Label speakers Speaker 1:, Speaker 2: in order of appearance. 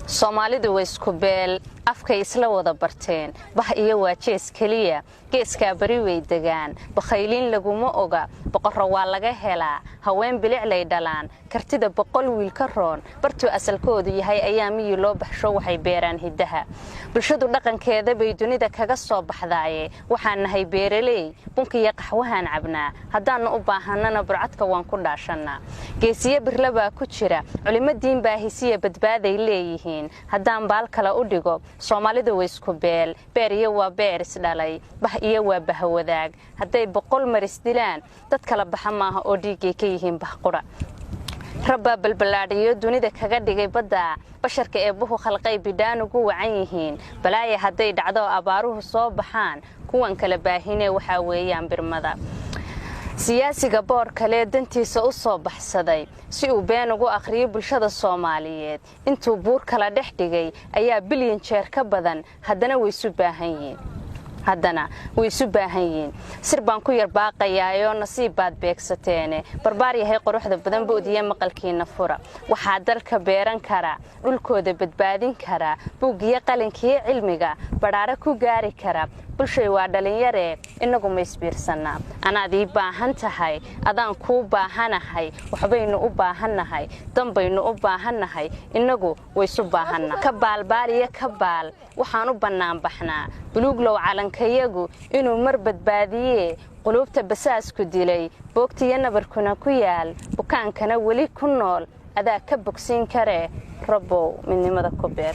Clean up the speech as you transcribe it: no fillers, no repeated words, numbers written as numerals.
Speaker 1: Soomaalidu way isku beel afka isla wada barteen bah iyo waajees kaliya geeska bari way degaan bakhaylin laguma oga boqorro waa laga helaa haween biliclay dhalaan kartida boqol wiil ka roon bartu asalkoodu yahay ayaamii loo baxsho waxay beeraan hidaha bulshadu dhaqankeeda bay dunida kaga soo baxdaaye waxaan nahay beeraley bunkiga qaxwahan cabnaa hadaan u baahanana burcadka waan ku dhaashanaa geesiye birlaba ku jira culimadiin baahisiya badbaaday leeyihiin hadaan baal kala u dhigo Soomaalidu way isku beel beeriyo waa beer isdhalay bah iyo waa bahwadaag haday boqol maris dilaan dad kala baxa maaha oo dhiigay ka yihiin bah qura rabba balbalaadiyo dunida kaga dhigay badda basharka ee buhu khalqay bidaan ugu wacan yihiin balaaya haday dhacdo abaaruhu soo baxaan kuwan kala baahinee waxa weeyaan birmada siyaasiga boor kale dantiisa u soo baxsaday si uu been ugu akhriyo bulshada Soomaaliyeed intuu buur kala dhex dhigay ayaa bilyan jeer ka badan haddana way isu baahan yihiin sir baan ku yar baaqayaayo nasiib baad beegsateene barbaar yahay quruxda badan boodiye maqalkiina fura waxa dalka beeran kara dhulkooda badbaadin kara buugiye qalinkii cilmiga baraara ku gaari kara bulshay waa dhalinyare inagu ma isbiirsanaa anaadii baahan tahay adaan ku baahanahay waxbaynu u baahanahay dambaynu u baahanahay inagu way isu baahanaa ka baalbaariye ka baal waxaan u banaan baxnaa buluug low calankayagu inuu mar badbaadiye qulubta basaasku dilay boogtiya nabarkuna ku yaal bukaankana wali ku nool adaa ka bogsiin kare rabbow midnimada ku beer